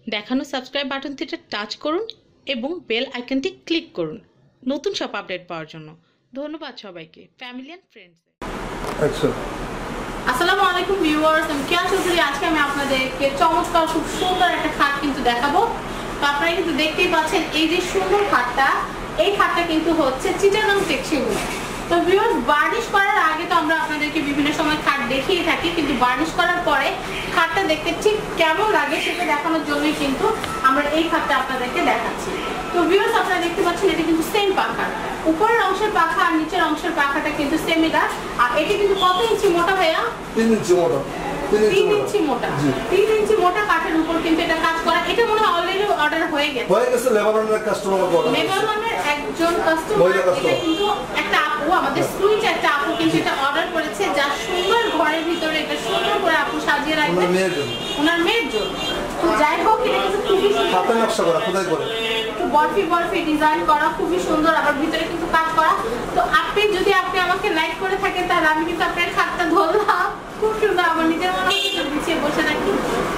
দেখানো subscribe বাটনটিতে touch করুন এবং বেল আইকনটি ক্লিক করুন নতুন সব আপডেট পাওয়ার জন্য। ধন্যবাদ সবাইকে, ফ্যামিলি এন্ড ফ্রেন্ডস। আচ্ছা, আসসালামু আলাইকুম ভিউয়ার্স, আমি কেয়া চৌধুরী। আজকে আমি আপনাদেরকে চমৎকার খুব সুন্দর একটা খাট কিন্তু দেখাবো। তো আপনারা কিন্তু দেখতেই পাচ্ছেন এই যে সুন্দর খাটটা, এই খাটটা কিন্তু হচ্ছে চিটাগাং টেক্সচার। তো ভিউয়ার্স, বার্নিশ করার আগে তো আমরা আপনাদেরকে বিভিন্ন সময় খাট দেখিয়ে থাকি, কিন্তু বার্নিশ করার পরে খাটটা দেখতে ঠিক কেমন লাগে সেটা দেখানোর জন্যই কিন্তু আমরা এই খাটটা আপনাদেরকে দেখাচ্ছি। তো ভিউয়ার্স, আপনারা দেখতে পাচ্ছেন এটা কিন্তু সেম পাখা, উপরের অংশের পাখা আর নিচের অংশের পাখাটা কিন্তু সেমই দাঁড়। আর এটা কিন্তু কত ইঞ্চি মোটা ভাইয়া? 3 ইঞ্চি মোটা। 3 ইঞ্চি মোটা। 3 ইঞ্চি মোটা কাঠের উপর কিন্তু এটা কাজ করা। এটা মনে হয় অলরেডি অর্ডার হয়ে গেছে লেবাননের কাস্টমার অর্ডার। লেবাননের একজন কাস্টমার, এটা কিন্তু একটা আপু, আমাদের সুইচ একটা আপু কিন্তু এটা অর্ডার করেছে, যা সুন্দর ঘরের ভিতরে এটা সুন্দর করে আপু সাজিয়ে রাখবে ওনার মেয়ের জন্য। তো যাই হোক, এটা কিন্তু খুবই হাতে নকশা করা, খোদাই করে বরফি বরফি ডিজাইন করা, খুবই সুন্দর, আবার ভিতরে কিন্তু কাজ করা। তো যদি আপনি আমাকে লাইক করে থাকেন তাহলে আমি কিন্তু আপনার খাটটা ধরলাম, খুব সুন্দর, আমার নিজের মনে হচ্ছে বিছিয়ে বসে থাকি,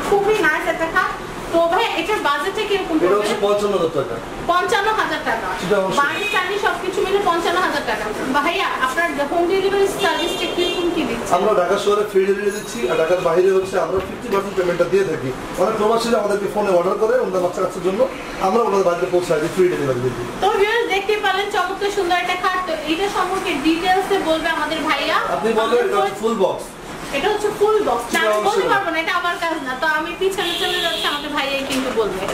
খুবই নাইস একটা খাট। তো ভাই এটার বাজেটটা কিরকম পড়বে? এটা হচ্ছে 55,000 টাকা। 55,000 টাকা, বাড়ি চালি সবকিছু মিলে 55,000 টাকা। ভাইয়া আপনার হোম ডেলিভারি সার্ভিসটা কিরকম কি দিচ্ছেন? আমরা ঢাকা শহরে ফ্রি ডেলিভারি দিচ্ছি, আর ঢাকার বাইরে হচ্ছে আমরা 50% পেমেন্টটা দিয়ে থাকি। অনেক প্রবাসীরা আমাদেরকে ফোনে অর্ডার করে ওনাদের বাচ্চা কাচ্চার জন্য, আমরা ওনাদের বাড়িতে পৌঁছাই দিই, ফ্রি ডেলিভারি দিই। তো ভিউয়ার্স, দেখতে পেলেন চমৎকার সুন্দর একটা খাট। তো এটা সম্পর্কে ডিটেইলসে বলবে আমাদের ভাইয়া। আপনি বলবেন এটা ফুল বক্স। এটা হচ্ছে ফুল বক্স, আমি বলতে পারবো না, এটা আমার কাজ না। তো আমি পিছনে চলে যাচ্ছি, আমাদের ভাইয়াই কিন্তু বলবে।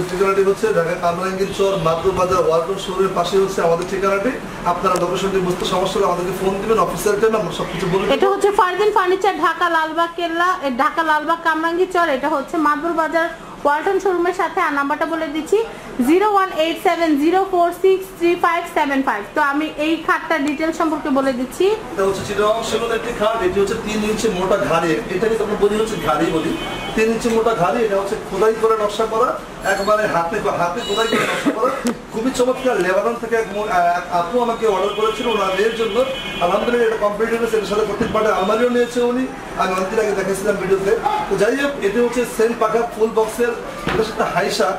ঠিকানাটি হচ্ছে ঢাকা কামরাঙ্গীর চর মাদুর বাজার ওয়ালটন শোরুমের পাশে হচ্ছে আমাদের ঠিকানাটি। আপনারা লোকেশনটি বুঝতে সমস্যা হলে আমাদেরকে ফোন দিবেন, অফিসের টাইম আমরা সবকিছু বলে দেব। এটা হচ্ছে ফারদিন ফার্নিচার, ঢাকা লালবাগ কেল্লা, ঢাকা লালবাগ কামরাঙ্গীর চর। এটা হচ্ছে মাদুর বাজার ওয়ালটন শোরুমের সাথে। আর নাম্বারটা বলে দিচ্ছি 01870463575। তো আমি এই খাটটা ডিটেইলস সম্পর্কে বলে দিচ্ছি। এটা হচ্ছে চিটাগাং সেগুন একটি খাট। এটি হচ্ছে 3 ইঞ্চি মোটা ঘাড়ি, এটাকে আমরা বলি হচ্ছে ঘাড়ি বলি। 3 ইঞ্চি মোটা ঘাড়ি, এটা হচ্ছে খোদাই করে নকশা করা, একবারে হাতে খোদাই করে নকশা করা, খুবই চমৎকার। লেবানন থেকে এক আপু আমাকে অর্ডার করেছিল ওনার মেয়ের জন্য। আলহামদুলিল্লাহ এটা কমপ্লিট হয়েছে। এটার সাথে প্রত্যেক পার্টে আলমারিও নিয়েছে উনি, আমি অনেকদিন আগে দেখেছিলাম ভিডিওতে। তো যাই হোক, এটি হচ্ছে সেম পাখা ফুল বক্সের, এটার সাথে হাইসা,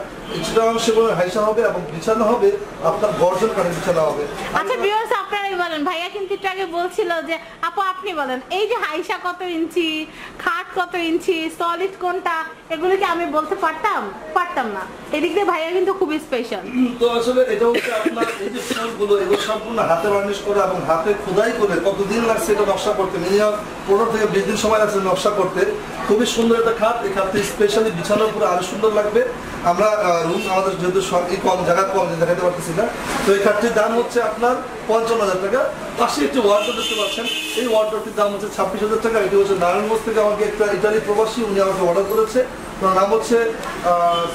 চিটাগাং সেগুনের হাইসা হবে এবং বিছানা হবে আপনার গর্জন কাঠের বিছানা হবে। আচ্ছা ভিউয়ার্স, আপনারাই বলেন, ভাইয়া কিন্তু একটু আগে বলছিল যে আপু আপনি বলেন এই যে হাইসা কত ইঞ্চি, খাট কত ইঞ্চি, সলিড কোনটা, এগুলো কি আমি বলতে পারতাম না। এদিক দিয়ে ভাইয়া কিন্তু খুবই স্পেশাল। তো আসলে এটা হচ্ছে আপনার এই যে ফুলগুলো, এগুলো সম্পূর্ণ হাতে বার্নিশ করা এবং হাতে খোদাই করে কতদিন লাগছে এটা নকশা করতে, মিনিমাম 15 থেকে 20 দিন সময় লাগছে নকশা করতে। খুবই সুন্দর একটা খাট। এই খাটটি স্পেশালি বিছানার উপরে আরো সুন্দর লাগবে। আমরা রুম আমাদের যেহেতু কম জায়গা কম দেখাতে পারতেছি না, তো এই খাটটির দাম হচ্ছে আপনার 55,000 টাকা। পাশে একটি ওয়ার্ডরোব দেখতে পাচ্ছেন, এই ওয়ার্ডরোবটির দাম হচ্ছে 26,000 টাকা। এটি হচ্ছে নারায়ণগঞ্জ থেকে আমাকে একটা ইটালি প্রবাসী উনি আমাকে অর্ডার করেছে, ওনার নাম হচ্ছে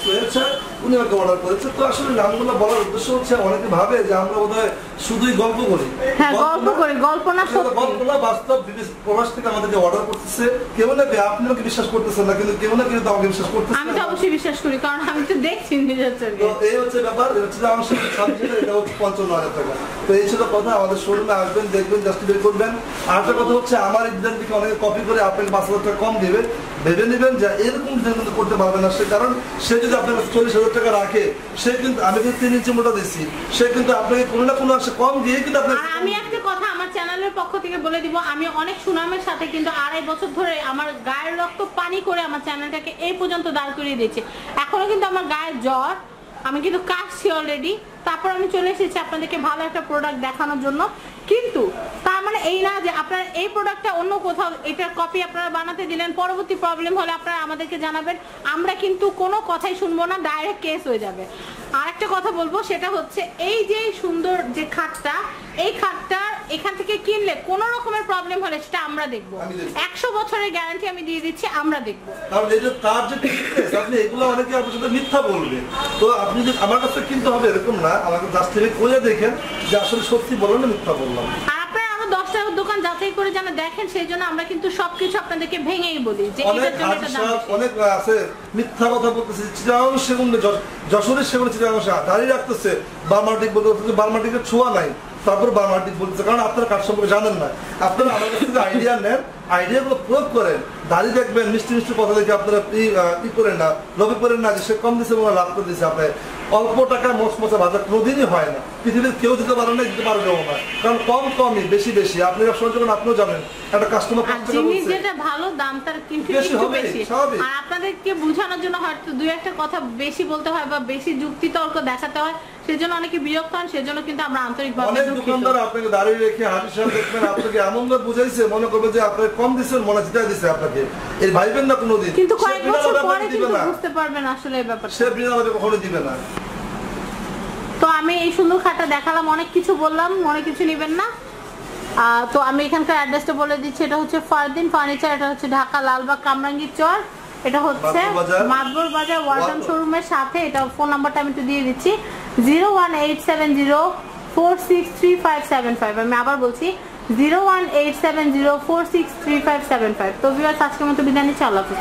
সোহেল স্যার, উনি আমাকে অর্ডার করেছে। তো আসলে নামগুলো বলার উদ্দেশ্য হচ্ছে অনেকে ভাবে যে আমরা বোধহয় শুধুই গল্প করি, গল্প না, বাস্তব প্রবাস থেকে আমাদেরকে অর্ডার করতেছে। কেউ না কেউ, আপনি আমাকে বিশ্বাস করতেছেন না, কিন্তু কেউ না কেউ তো আমাকে বিশ্বাস করতেছে। আমি তো অবশ্যই বিশ্বাস করি, কারণ আমি তো দেখছি নিজের চোখে। তো এই হচ্ছে ব্যাপার। এটা হচ্ছে আমার সাথে এটা হচ্ছে 55,000 টাকা। তো এই ছিল কথা। আমাদের শোরুমে আসবেন, দেখবেন, জাস্টিফাই করবেন। আর একটা কথা হচ্ছে আমার এই ডিজাইন থেকে অনেকে কপি করে আপনাকে 5,000 টাকা কম দিবে, ভেবে নেবেন যে এরকম ডিজাইন কিন্তু করতে পারবে না সে, কারণ সে যদি আপনার 40,000 টাকা রাখে, সে কিন্তু আমি কিন্তু 3 ইঞ্চি মোটা দিচ্ছি, সে কিন্তু আপনাকে কোনো না কোনো আসে কম দিয়ে কিন্তু আপনার। আমি একটা কথা আমার চ্যানেলের পক্ষ থেকে বলে দিব, আমি অনেক সুনামের সাথে কিন্তু 2.5 বছর ধরে আমার গায়ের রক্ত পানি করে আমার চ্যানেলটাকে এই পর্যন্ত দাঁড় করিয়ে দিয়েছি। এখনো কিন্তু আমার গায়ের জ্বর, আমি কিন্তু কাশছি অলরেডি, তারপর আমি চলে এসেছি আপনাদেরকে ভালো একটা প্রোডাক্ট দেখানোর জন্য। কিন্তু তার মানে এই না যে আপনারা এই প্রোডাক্টটা অন্য কোথাও এটার কপি আপনারা বানাতে দিলেন, পরবর্তী প্রবলেম হলে আপনারা আমাদেরকে জানাবেন, আমরা কিন্তু কোনো কথাই শুনবো না, ডাইরেক্ট কেস হয়ে যাবে। আর একটা কথা বলবো, সেটা হচ্ছে এই যে সুন্দর যে খাটটা, এই খাটটা এখান থেকে কিনলে কোনো রকমের প্রবলেম হলে সেটা আমরা দেখবো। 100 বছরের গ্যারান্টি আমি দিয়ে দিচ্ছি, আমরা দেখবো। কারণ এই যে তার যে আপনি এগুলো অনেকে আপনার সাথে মিথ্যা বলবে, তো আপনি যদি আমার কাছে কিনতে হবে এরকম না, আমাকে জাস্টিফাই করে দেখেন যে আসলে সত্যি বললাম না মিথ্যা বললাম। আর আপনারা আরো 10টা দোকান যাচাই করে যেন দেখেন, সেই জন্য আমরা কিন্তু সবকিছু আপনাদেরকে ভেঙেই বলি যে অনেক আছে মিথ্যা কথা বলতেছে। চিটাগাং সেগুন, যশোরের সেগুন চিটাগাং দাঁড়িয়ে রাখতেছে, বার্মাটিক বলতে বার্মাটিকের ছোঁয়া নাই, তারপর বার্মাটিক বলতেছে, কারণ আপনারা কাঠ সম্পর্কে জানেন না। আপনারা আমার কাছ থেকে আইডিয়া নেন আইডিয়াগুলো প্রয়োগ করেন, দাঁড়িয়ে দেখবেন মিষ্টি মিষ্টি কথা দেখে আপনারা ই করেন না, লোভে পড়েন না যে সে কম দিচ্ছে মনে লাভ করে দিচ্ছে। আপনার অল্প টাকা মচমচা বাজার কোনোদিনই হয় না, পৃথিবীর কেউ দিতে পারে না, দিতে পারবেও না, কারণ কমই বেশি বেশি। আপনি ব্যবসার যখন আপনিও জানেন একটা কাস্টমার জিনিস যেটা ভালো দাম তার কিন্তু একটু বেশি। আর আপনাদেরকে বোঝানোর জন্য হয়তো দুই একটা কথা বেশি বলতে হয় বা বেশি যুক্তি তর্ক দেখাতে হয়, সেজন্য অনেকে বিরক্ত হন, সেজন্য কিন্তু আমরা আন্তরিকভাবে অনেক দোকানদার আপনাকে দাঁড়িয়ে রেখে হাঁটি সাহেব দেখবেন আপনাকে এমন ভাবে বুঝাইছে মনে করবে যে আপনাকে কম দিচ্ছেন, মনে জিতাই দিচ্ছে আপনাকে, এর ভাইবেন না কোনোদিন। কিন্তু কয়েক বছর পরে কিন্তু বুঝতে পারবেন আসলে এই ব্যাপারটা, সে বিনা লাভে কখনো দিবে না। তো আমি এই সুন্দর খাটটা দেখালাম, অনেক কিছু বললাম, অনেক কিছু নেবেন না। তো আমি এখানকার অ্যাড্রেসটা বলে দিচ্ছি, এটা হচ্ছে ফারদিন ফার্নিচার, এটা হচ্ছে ঢাকা লালবাগ কামরাঙ্গীর চর, এটা হচ্ছে মাদবর বাজার ওয়ালটন শোরুমের সাথে। এটা ফোন নাম্বারটা আমি একটু দিয়ে দিচ্ছি 01870463575। আমি আবার বলছি 01870463575। তো ভিউয়ার্স আজকের মতো বিদায় নিচ্ছি, আল্লাহ হাফেজ।